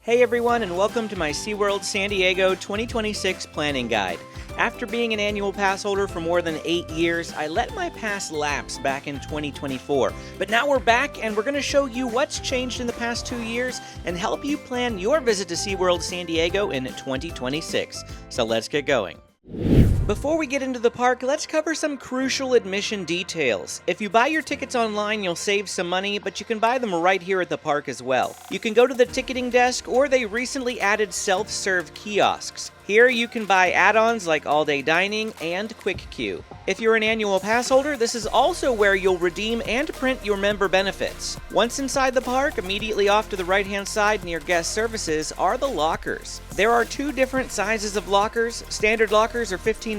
Hey everyone, and welcome to my SeaWorld San Diego 2026 planning guide. After being an annual pass holder for more than 8 years, I let my pass lapse back in 2024. But now we're back, and we're going to show you what's changed in the past 2 years and help you plan your visit to SeaWorld San Diego in 2026. So let's get going. Before we get into the park, let's cover some crucial admission details. If you buy your tickets online, you'll save some money, but you can buy them right here at the park as well. You can go to the ticketing desk, or they recently added self-serve kiosks. Here you can buy add-ons like all-day dining and quick queue. If you're an annual pass holder, this is also where you'll redeem and print your member benefits. Once inside the park, immediately off to the right-hand side near guest services are the lockers. There are 2 different sizes of lockers. Standard lockers are $15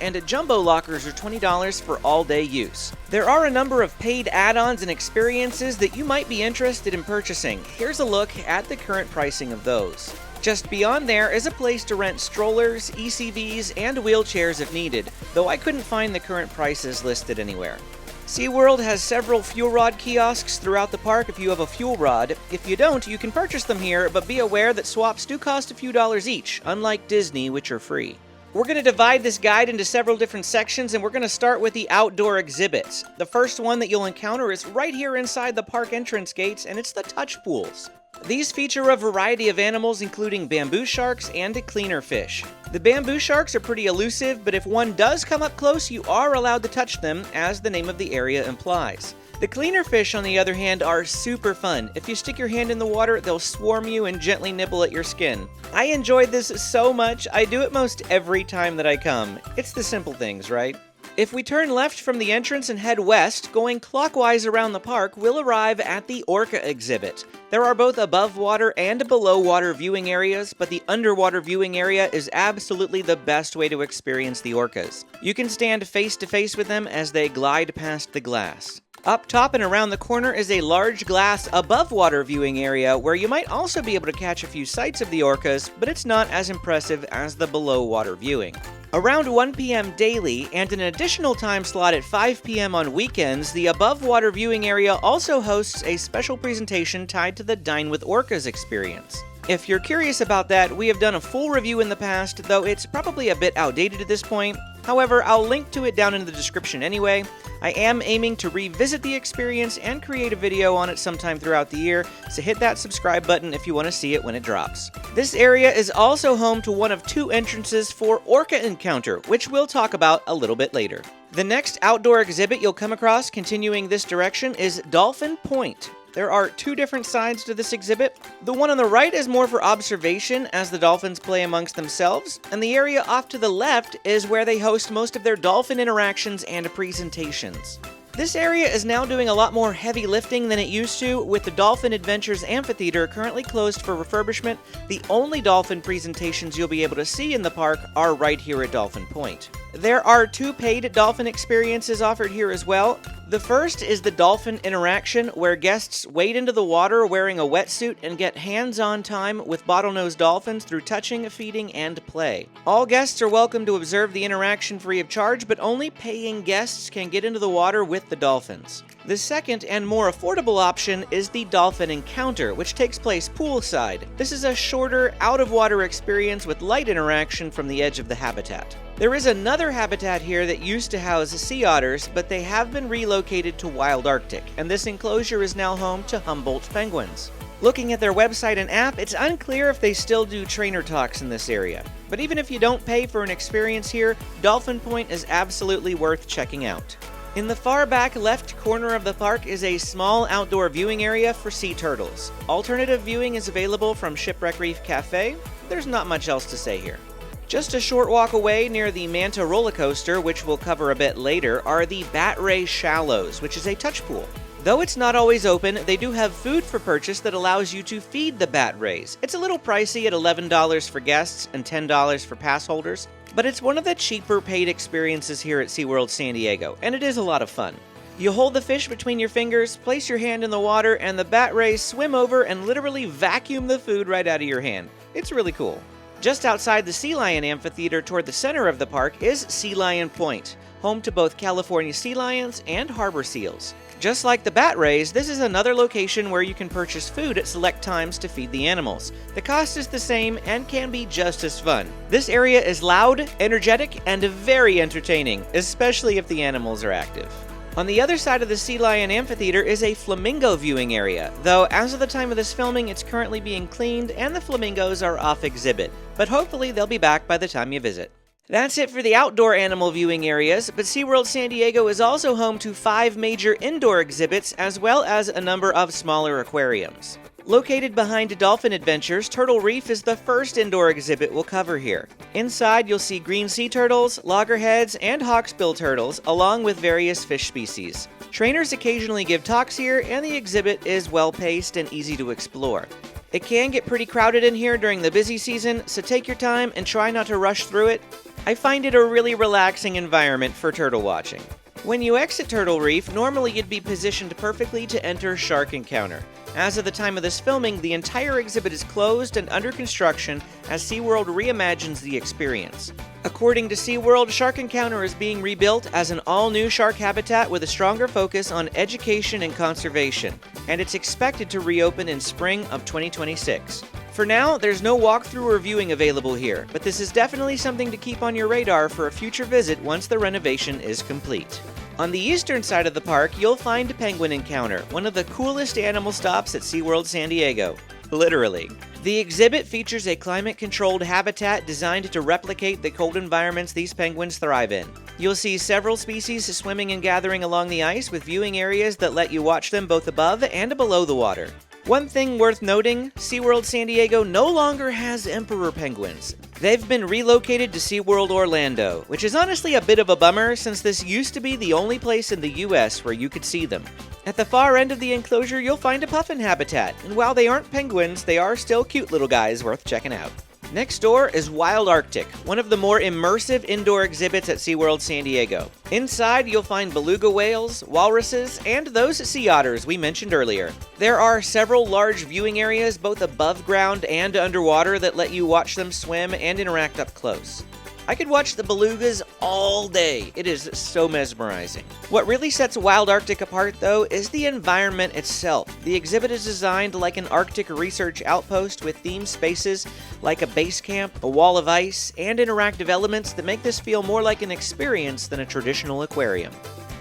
and jumbo lockers are $20 for all-day use. There are a number of paid add-ons and experiences that you might be interested in purchasing. Here's a look at the current pricing of those. Just beyond there is a place to rent strollers, ECVs, and wheelchairs if needed, though I couldn't find the current prices listed anywhere. SeaWorld has several fuel rod kiosks throughout the park if you have a fuel rod. If you don't, you can purchase them here, but be aware that swaps do cost a few dollars each, unlike Disney, which are free. We're going to divide this guide into several different sections, and we're going to start with the outdoor exhibits. The first one that you'll encounter is right here inside the park entrance gates, and it's the touch pools. These feature a variety of animals, including bamboo sharks and cleaner fish. The bamboo sharks are pretty elusive, but if one does come up close, you are allowed to touch them, as the name of the area implies. The cleaner fish, on the other hand, are super fun. If you stick your hand in the water, they'll swarm you and gently nibble at your skin. I enjoyed this so much, I do it most every time that I come. It's the simple things, right? If we turn left from the entrance and head west, going clockwise around the park, we'll arrive at the Orca exhibit. There are both above water and below water viewing areas, but the underwater viewing area is absolutely the best way to experience the orcas. You can stand face to face with them as they glide past the glass. Up top and around the corner is a large glass above water viewing area where you might also be able to catch a few sights of the orcas, but it's not as impressive as the below water viewing. Around 1 p.m. daily, and an additional time slot at 5 p.m. on weekends, the above water viewing area also hosts a special presentation tied to the Dine with Orcas experience. If you're curious about that, we have done a full review in the past, though it's probably a bit outdated at this point. However, I'll link to it down in the description anyway. I am aiming to revisit the experience and create a video on it sometime throughout the year, so hit that subscribe button if you want to see it when it drops. This area is also home to one of 2 entrances for Orca Encounter, which we'll talk about a little bit later. The next outdoor exhibit you'll come across continuing this direction is Dolphin Point. There are 2 different sides to this exhibit. The one on the right is more for observation as the dolphins play amongst themselves, and the area off to the left is where they host most of their dolphin interactions and presentations. This area is now doing a lot more heavy lifting than it used to, with the Dolphin Adventures Amphitheater currently closed for refurbishment. The only dolphin presentations you'll be able to see in the park are right here at Dolphin Point. There are 2 paid dolphin experiences offered here as well. The first is the Dolphin Interaction, where guests wade into the water wearing a wetsuit and get hands-on time with bottlenose dolphins through touching, feeding, and play. All guests are welcome to observe the interaction free of charge, but only paying guests can get into the water with the dolphins. The second and more affordable option is the Dolphin Encounter, which takes place poolside. This is a shorter, out-of-water experience with light interaction from the edge of the habitat. There is another habitat here that used to house sea otters, but they have been relocated to Wild Arctic, and this enclosure is now home to Humboldt penguins. Looking at their website and app, it's unclear if they still do trainer talks in this area. But even if you don't pay for an experience here, Dolphin Point is absolutely worth checking out. In the far back left corner of the park is a small outdoor viewing area for sea turtles. Alternative viewing is available from Shipwreck Reef Cafe. There's not much else to say here. Just a short walk away near the Manta roller coaster, which we'll cover a bit later, are the Bat Ray Shallows, which is a touch pool. Though it's not always open, they do have food for purchase that allows you to feed the bat rays. It's a little pricey at $11 for guests and $10 for pass holders, but it's one of the cheaper paid experiences here at SeaWorld San Diego, and it is a lot of fun. You hold the fish between your fingers, place your hand in the water, and the bat rays swim over and literally vacuum the food right out of your hand. It's really cool. Just outside the Sea Lion Amphitheater toward the center of the park is Sea Lion Point, home to both California sea lions and harbor seals. Just like the bat rays, this is another location where you can purchase food at select times to feed the animals. The cost is the same and can be just as fun. This area is loud, energetic, and very entertaining, especially if the animals are active. On the other side of the Sea Lion Amphitheater is a flamingo viewing area, though as of the time of this filming it's currently being cleaned and the flamingos are off exhibit, but hopefully they'll be back by the time you visit. That's it for the outdoor animal viewing areas, but SeaWorld San Diego is also home to 5 major indoor exhibits as well as a number of smaller aquariums. Located behind Dolphin Adventures, Turtle Reef is the first indoor exhibit we'll cover here. Inside, you'll see green sea turtles, loggerheads, and hawksbill turtles, along with various fish species. Trainers occasionally give talks here, and the exhibit is well-paced and easy to explore. It can get pretty crowded in here during the busy season, so take your time and try not to rush through it. I find it a really relaxing environment for turtle watching. When you exit Turtle Reef, normally you'd be positioned perfectly to enter Shark Encounter. As of the time of this filming, the entire exhibit is closed and under construction as SeaWorld reimagines the experience. According to SeaWorld, Shark Encounter is being rebuilt as an all-new shark habitat with a stronger focus on education and conservation, and it's expected to reopen in spring of 2026. For now, there's no walkthrough or viewing available here, but this is definitely something to keep on your radar for a future visit once the renovation is complete. On the eastern side of the park, you'll find Penguin Encounter, one of the coolest animal stops at SeaWorld San Diego. Literally. The exhibit features a climate-controlled habitat designed to replicate the cold environments these penguins thrive in. You'll see several species swimming and gathering along the ice with viewing areas that let you watch them both above and below the water. One thing worth noting, SeaWorld San Diego no longer has emperor penguins. They've been relocated to SeaWorld Orlando, which is honestly a bit of a bummer since this used to be the only place in the US where you could see them. At the far end of the enclosure, you'll find a puffin habitat, and while they aren't penguins, they are still cute little guys worth checking out. Next door is Wild Arctic, one of the more immersive indoor exhibits at SeaWorld San Diego. Inside, you'll find beluga whales, walruses, and those sea otters we mentioned earlier. There are several large viewing areas both above ground and underwater that let you watch them swim and interact up close. I could watch the belugas all day. It is so mesmerizing. What really sets Wild Arctic apart, though, is the environment itself. The exhibit is designed like an Arctic research outpost with themed spaces like a base camp, a wall of ice, and interactive elements that make this feel more like an experience than a traditional aquarium.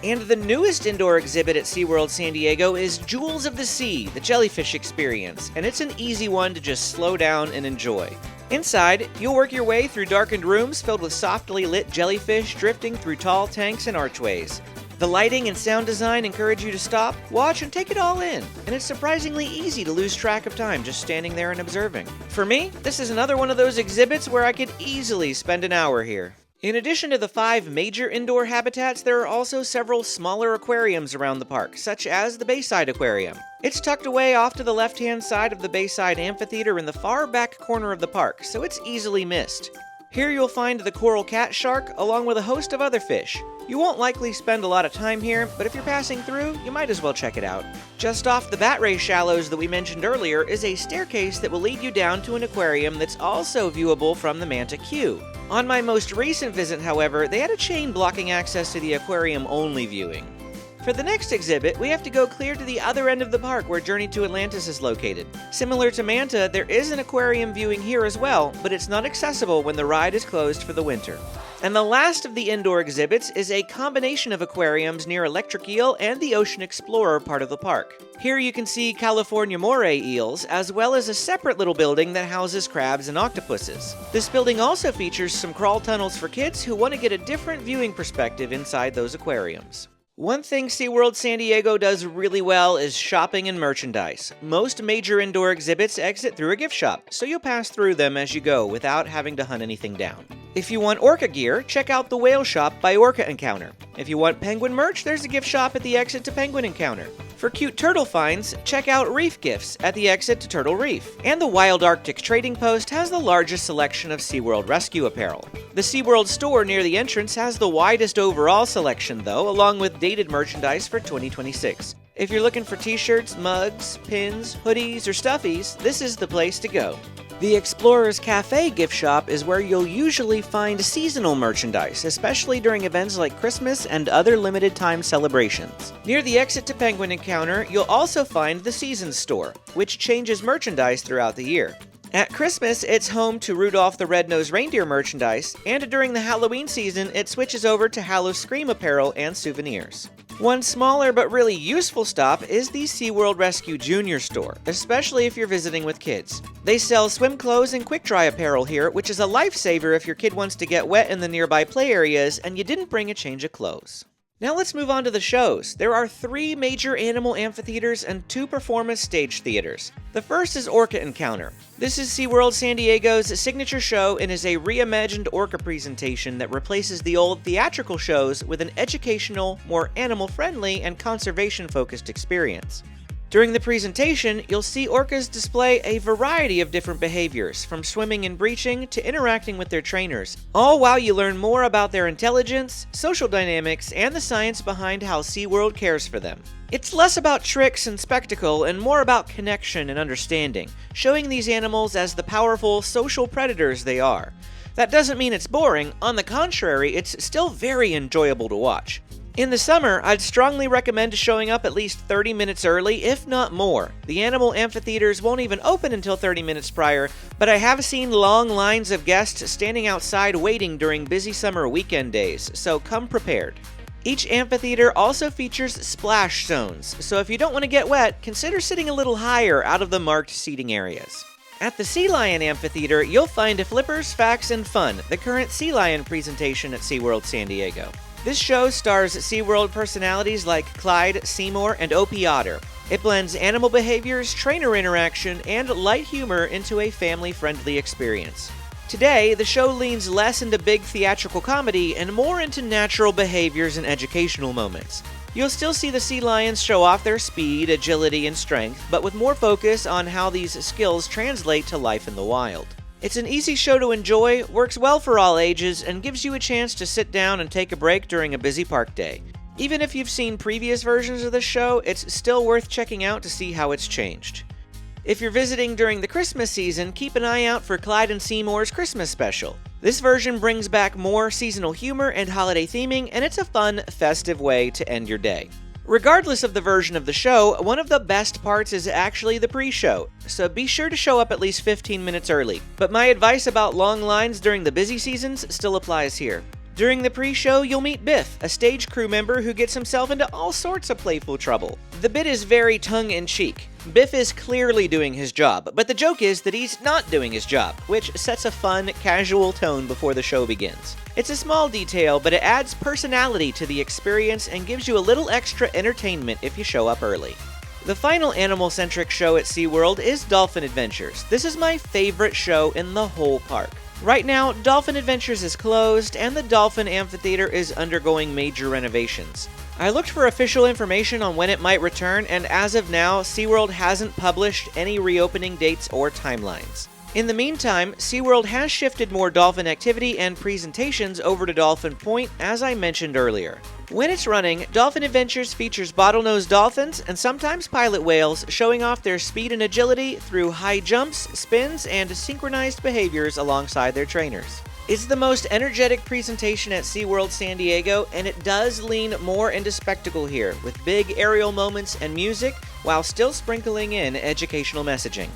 And the newest indoor exhibit at SeaWorld San Diego is Jewels of the Sea, the jellyfish experience, and it's an easy one to just slow down and enjoy. Inside, you'll work your way through darkened rooms filled with softly lit jellyfish drifting through tall tanks and archways. The lighting and sound design encourage you to stop, watch, and take it all in, and it's surprisingly easy to lose track of time just standing there and observing. For me, this is another one of those exhibits where I could easily spend an hour here. In addition to the 5 major indoor habitats, there are also several smaller aquariums around the park, such as the Bayside Aquarium. It's tucked away off to the left-hand side of the Bayside Amphitheater in the far back corner of the park, so it's easily missed. Here you'll find the coral cat shark, along with a host of other fish. You won't likely spend a lot of time here, but if you're passing through, you might as well check it out. Just off the bat ray shallows that we mentioned earlier is a staircase that will lead you down to an aquarium that's also viewable from the Manta Q. On my most recent visit, however, they had a chain blocking access to the aquarium-only viewing. For the next exhibit, we have to go clear to the other end of the park where Journey to Atlantis is located. Similar to Manta, there is an aquarium viewing here as well, but it's not accessible when the ride is closed for the winter. And the last of the indoor exhibits is a combination of aquariums near Electric Eel and the Ocean Explorer part of the park. Here you can see California moray eels, as well as a separate little building that houses crabs and octopuses. This building also features some crawl tunnels for kids who want to get a different viewing perspective inside those aquariums. One thing SeaWorld San Diego does really well is shopping and merchandise. Most major indoor exhibits exit through a gift shop, so you'll pass through them as you go without having to hunt anything down. If you want orca gear, check out the Whale Shop by Orca Encounter. If you want penguin merch, there's a gift shop at the exit to Penguin Encounter. For cute turtle finds, check out Reef Gifts at the exit to Turtle Reef. And the Wild Arctic Trading Post has the largest selection of SeaWorld Rescue apparel. The SeaWorld store near the entrance has the widest overall selection, though, along with dated merchandise for 2026. If you're looking for t-shirts, mugs, pins, hoodies, or stuffies, this is the place to go. The Explorer's Cafe gift shop is where you'll usually find seasonal merchandise, especially during events like Christmas and other limited time celebrations. Near the exit to Penguin Encounter, you'll also find the Seasons store, which changes merchandise throughout the year. At Christmas, it's home to Rudolph the Red-Nosed Reindeer merchandise, and during the Halloween season, it switches over to Hallow-Scream apparel and souvenirs. One smaller but really useful stop is the SeaWorld Rescue Junior store, especially if you're visiting with kids. They sell swim clothes and quick-dry apparel here, which is a lifesaver if your kid wants to get wet in the nearby play areas and you didn't bring a change of clothes. Now let's move on to the shows. There are 3 major animal amphitheaters and 2 performance stage theaters. The first is Orca Encounter. This is SeaWorld San Diego's signature show and is a reimagined orca presentation that replaces the old theatrical shows with an educational, more animal-friendly, and conservation-focused experience. During the presentation, you'll see orcas display a variety of different behaviors, from swimming and breaching to interacting with their trainers, all while you learn more about their intelligence, social dynamics, and the science behind how SeaWorld cares for them. It's less about tricks and spectacle and more about connection and understanding, showing these animals as the powerful social predators they are. That doesn't mean it's boring, on the contrary, it's still very enjoyable to watch. In the summer, I'd strongly recommend showing up at least 30 minutes early, if not more. The animal amphitheaters won't even open until 30 minutes prior, but I have seen long lines of guests standing outside waiting during busy summer weekend days, so come prepared. Each amphitheater also features splash zones, so if you don't want to get wet, consider sitting a little higher out of the marked seating areas. At the Sea Lion Amphitheater, you'll find Flippers, Facts, and Fun, the current Sea Lion presentation at SeaWorld San Diego. This show stars SeaWorld personalities like Clyde, Seymour, and Opie Otter. It blends animal behaviors, trainer interaction, and light humor into a family-friendly experience. Today, the show leans less into big theatrical comedy and more into natural behaviors and educational moments. You'll still see the sea lions show off their speed, agility, and strength, but with more focus on how these skills translate to life in the wild. It's an easy show to enjoy, works well for all ages, and gives you a chance to sit down and take a break during a busy park day. Even if you've seen previous versions of the show, it's still worth checking out to see how it's changed. If you're visiting during the Christmas season, keep an eye out for Clyde and Seymour's Christmas special. This version brings back more seasonal humor and holiday theming, and it's a fun, festive way to end your day. Regardless of the version of the show, one of the best parts is actually the pre-show, so be sure to show up at least 15 minutes early. But my advice about long lines during the busy seasons still applies here. During the pre-show, you'll meet Biff, a stage crew member who gets himself into all sorts of playful trouble. The bit is very tongue-in-cheek. Biff is clearly doing his job, but the joke is that he's not doing his job, which sets a fun, casual tone before the show begins. It's a small detail, but it adds personality to the experience and gives you a little extra entertainment if you show up early. The final animal-centric show at SeaWorld is Dolphin Adventures. This is my favorite show in the whole park. Right now, Dolphin Adventures is closed, and the Dolphin Amphitheater is undergoing major renovations. I looked for official information on when it might return, and as of now, SeaWorld hasn't published any reopening dates or timelines. In the meantime, SeaWorld has shifted more dolphin activity and presentations over to Dolphin Point, as I mentioned earlier. When it's running, Dolphin Adventures features bottlenose dolphins and sometimes pilot whales showing off their speed and agility through high jumps, spins, and synchronized behaviors alongside their trainers. It's the most energetic presentation at SeaWorld San Diego, and it does lean more into spectacle here, with big aerial moments and music, while still sprinkling in educational messaging.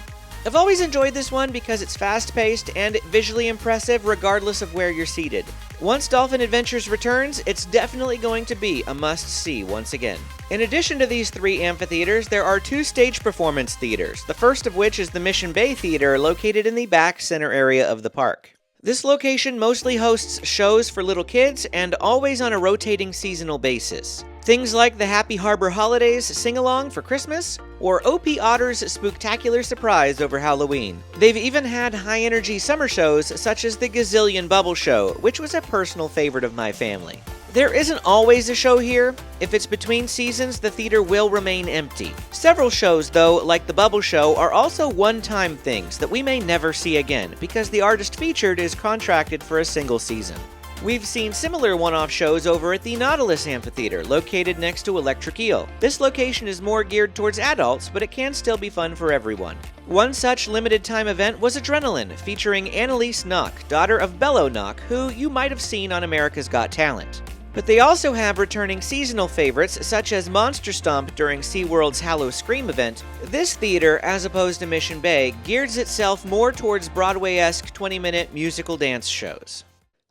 I've always enjoyed this one because it's fast-paced and visually impressive regardless of where you're seated. Once Dolphin Adventures returns, it's definitely going to be a must-see once again. In addition to these 3 amphitheaters, there are 2 stage performance theaters, the first of which is the Mission Bay Theater located in the back center area of the park. This location mostly hosts shows for little kids and always on a rotating seasonal basis. Things like the Happy Harbor Holidays sing-along for Christmas, or Opie Otter's Spooktacular Surprise over Halloween. They've even had high-energy summer shows such as the Gazillion Bubble Show, which was a personal favorite of my family. There isn't always a show here. If it's between seasons, the theater will remain empty. Several shows, though, like the Bubble Show, are also one-time things that we may never see again because the artist featured is contracted for a single season. We've seen similar one-off shows over at the Nautilus Amphitheater, located next to Electric Eel. This location is more geared towards adults, but it can still be fun for everyone. One such limited-time event was Adrenaline, featuring Annalise Knock, daughter of Bello Knock, who you might have seen on America's Got Talent. But they also have returning seasonal favorites such as Monster Stomp during SeaWorld's Hallow Scream event. This theater, as opposed to Mission Bay, gears itself more towards Broadway-esque 20-minute musical dance shows.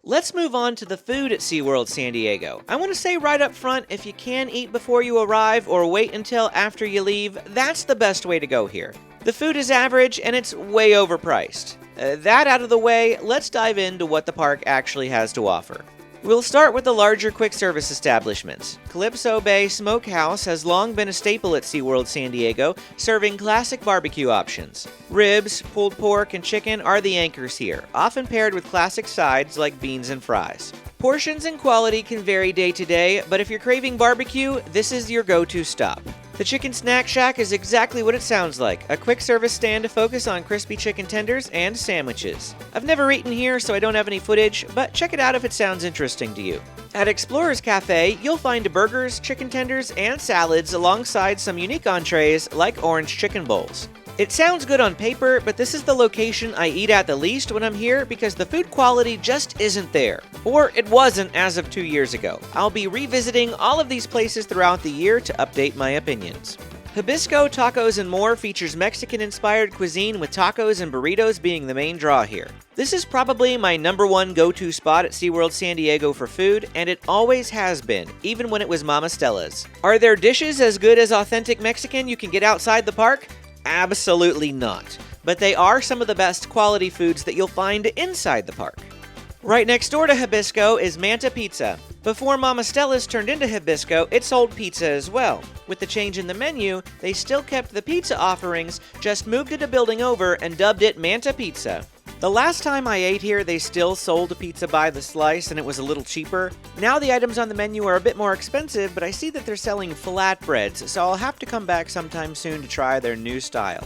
Let's move on to the food at SeaWorld San Diego. I want to say right up front, if you can eat before you arrive or wait until after you leave, that's the best way to go here. The food is average and it's way overpriced. That out of the way, let's dive into what the park actually has to offer. We'll start with the larger quick-service establishments. Calypso Bay Smokehouse has long been a staple at SeaWorld San Diego, serving classic barbecue options. Ribs, pulled pork, and chicken are the anchors here, often paired with classic sides like beans and fries. Portions and quality can vary day to day, but if you're craving barbecue, this is your go-to stop. The Chicken Snack Shack is exactly what it sounds like, a quick service stand to focus on crispy chicken tenders and sandwiches. I've never eaten here, so I don't have any footage, but check it out if it sounds interesting to you. At Explorers Cafe, you'll find burgers, chicken tenders, and salads alongside some unique entrees like orange chicken bowls. It sounds good on paper, but this is the location I eat at the least when I'm here because the food quality just isn't there. Or it wasn't as of 2 years ago. I'll be revisiting all of these places throughout the year to update my opinions. Hibisco Tacos and More features Mexican-inspired cuisine with tacos and burritos being the main draw here. This is probably my #1 go-to spot at SeaWorld San Diego for food, and it always has been, even when it was Mama Stella's. Are there dishes as good as authentic Mexican you can get outside the park? Absolutely not. But they are some of the best quality foods that you'll find inside the park. Right next door to Hibisco is Manta Pizza. Before Mama Stella's turned into Hibisco, it sold pizza as well. With the change in the menu, they still kept the pizza offerings, just moved it a building over and dubbed it Manta Pizza. The last time I ate here, they still sold a pizza by the slice and it was a little cheaper. Now the items on the menu are a bit more expensive, but I see that they're selling flatbreads, so I'll have to come back sometime soon to try their new style.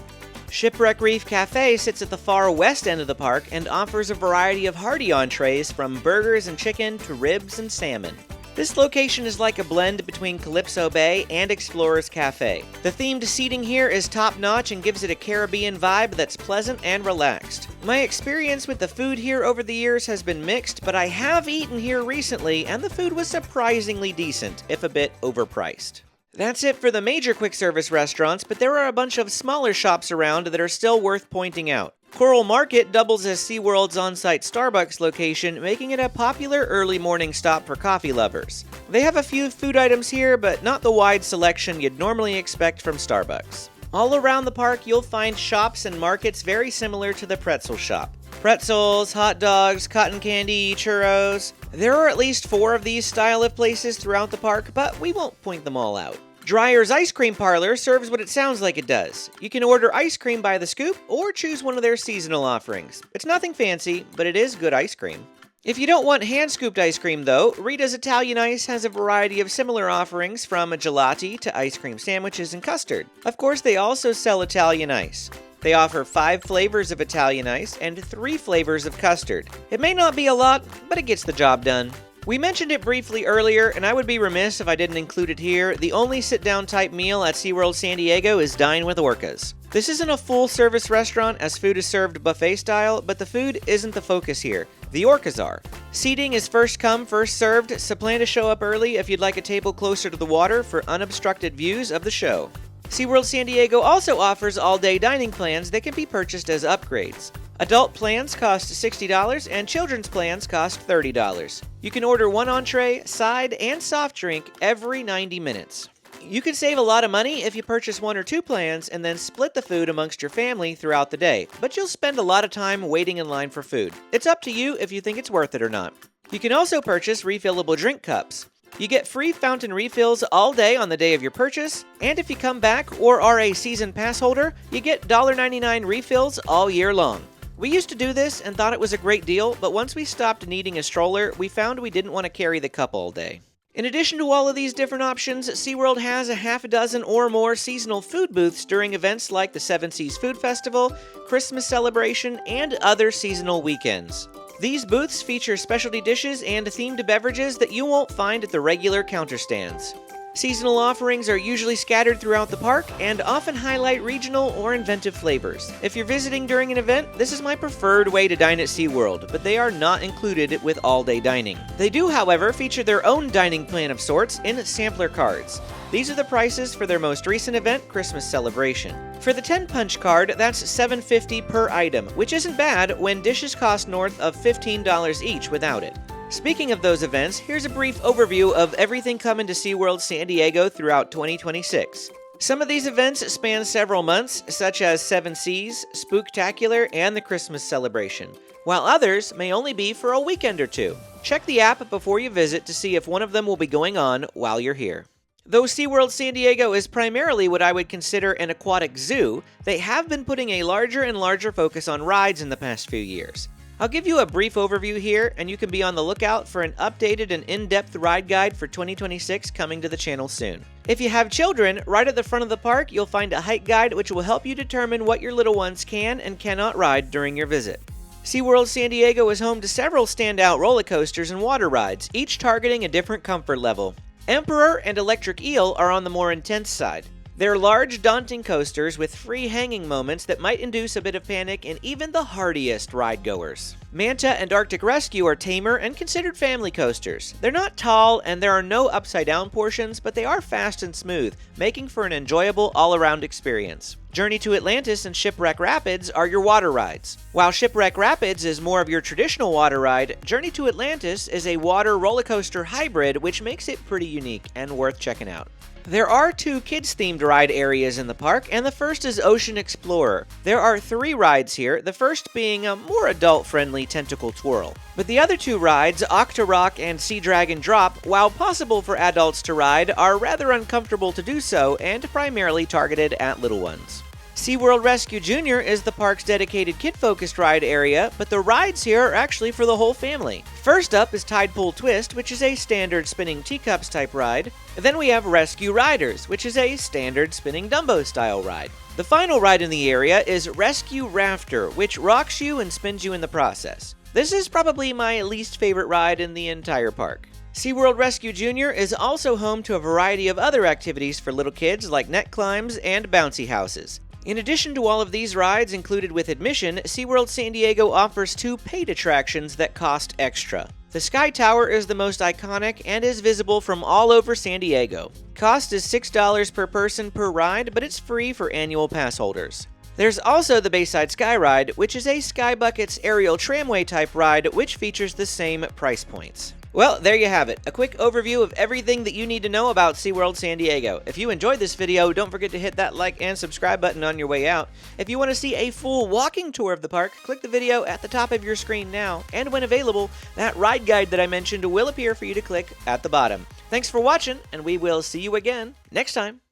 Shipwreck Reef Cafe sits at the far west end of the park and offers a variety of hearty entrees from burgers and chicken to ribs and salmon. This location is like a blend between Calypso Bay and Explorers Cafe. The themed seating here is top-notch and gives it a Caribbean vibe that's pleasant and relaxed. My experience with the food here over the years has been mixed, but I have eaten here recently and the food was surprisingly decent, if a bit overpriced. That's it for the major quick-service restaurants, but there are a bunch of smaller shops around that are still worth pointing out. Coral Market doubles as SeaWorld's on-site Starbucks location, making it a popular early morning stop for coffee lovers. They have a few food items here, but not the wide selection you'd normally expect from Starbucks. All around the park, you'll find shops and markets very similar to the pretzel shop. Pretzels, hot dogs, cotton candy, churros. There are at least 4 of these style of places throughout the park, but we won't point them all out. Dreyer's Ice Cream Parlor serves what it sounds like it does. You can order ice cream by the scoop or choose one of their seasonal offerings. It's nothing fancy, but it is good ice cream. If you don't want hand-scooped ice cream though, Rita's Italian Ice has a variety of similar offerings from a gelati to ice cream sandwiches and custard. Of course, they also sell Italian Ice. They offer 5 flavors of Italian Ice and 3 flavors of custard. It may not be a lot, but it gets the job done. We mentioned it briefly earlier, and I would be remiss if I didn't include it here. The only sit-down type meal at SeaWorld San Diego is Dine with Orcas. This isn't a full-service restaurant as food is served buffet style, but the food isn't the focus here. The Orcas are. Seating is first come, first served, so plan to show up early if you'd like a table closer to the water for unobstructed views of the show. SeaWorld San Diego also offers all-day dining plans that can be purchased as upgrades. Adult plans cost $60 and children's plans cost $30. You can order 1 entree, side, and soft drink every 90 minutes. You can save a lot of money if you purchase 1 or 2 plans and then split the food amongst your family throughout the day, but you'll spend a lot of time waiting in line for food. It's up to you if you think it's worth it or not. You can also purchase refillable drink cups. You get free fountain refills all day on the day of your purchase, and if you come back or are a season pass holder, you get $1.99 refills all year long. We used to do this and thought it was a great deal, but once we stopped needing a stroller, we found we didn't want to carry the cup all day. In addition to all of these different options, SeaWorld has a half a dozen or more seasonal food booths during events like the Seven Seas Food Festival, Christmas celebration, and other seasonal weekends. These booths feature specialty dishes and themed beverages that you won't find at the regular counter stands. Seasonal offerings are usually scattered throughout the park and often highlight regional or inventive flavors. If you're visiting during an event, this is my preferred way to dine at SeaWorld, but they are not included with all-day dining. They do, however, feature their own dining plan of sorts in sampler cards. These are the prices for their most recent event, Christmas Celebration. For the 10-punch card, that's $7.50 per item, which isn't bad when dishes cost north of $15 each without it. Speaking of those events, here's a brief overview of everything coming to SeaWorld San Diego throughout 2026. Some of these events span several months, such as Seven Seas, Spooktacular, and the Christmas Celebration, while others may only be for a weekend or two. Check the app before you visit to see if one of them will be going on while you're here. Though SeaWorld San Diego is primarily what I would consider an aquatic zoo, they have been putting a larger and larger focus on rides in the past few years. I'll give you a brief overview here, and you can be on the lookout for an updated and in-depth ride guide for 2026 coming to the channel soon. If you have children, right at the front of the park, you'll find a hike guide which will help you determine what your little ones can and cannot ride during your visit. SeaWorld San Diego is home to several standout roller coasters and water rides, each targeting a different comfort level. Emperor and Electric Eel are on the more intense side. They're large, daunting coasters with free hanging moments that might induce a bit of panic in even the hardiest ride-goers. Manta and Arctic Rescue are tamer and considered family coasters. They're not tall and there are no upside-down portions, but they are fast and smooth, making for an enjoyable all-around experience. Journey to Atlantis and Shipwreck Rapids are your water rides. While Shipwreck Rapids is more of your traditional water ride, Journey to Atlantis is a water roller coaster hybrid, which makes it pretty unique and worth checking out. There are 2 kids-themed ride areas in the park, and the first is Ocean Explorer. There are 3 rides here, the first being a more adult-friendly tentacle twirl. But the other 2 rides, Octorock and Sea Dragon Drop, while possible for adults to ride, are rather uncomfortable to do so and primarily targeted at little ones. SeaWorld Rescue Junior is the park's dedicated kid-focused ride area, but the rides here are actually for the whole family. First up is Tide Pool Twist, which is a standard spinning teacups type ride. Then we have Rescue Riders, which is a standard spinning Dumbo style ride. The final ride in the area is Rescue Rafter, which rocks you and spins you in the process. This is probably my least favorite ride in the entire park. SeaWorld Rescue Junior is also home to a variety of other activities for little kids like net climbs and bouncy houses. In addition to all of these rides included with admission, SeaWorld San Diego offers 2 paid attractions that cost extra. The Sky Tower is the most iconic and is visible from all over San Diego. Cost is $6 per person per ride, but it's free for annual pass holders. There's also the Bayside Sky Ride, which is a Sky Buckets aerial tramway type ride which features the same price points. Well, there you have it, a quick overview of everything that you need to know about SeaWorld San Diego. If you enjoyed this video, don't forget to hit that like and subscribe button on your way out. If you want to see a full walking tour of the park, click the video at the top of your screen now, and when available, that ride guide that I mentioned will appear for you to click at the bottom. Thanks for watching, and we will see you again next time.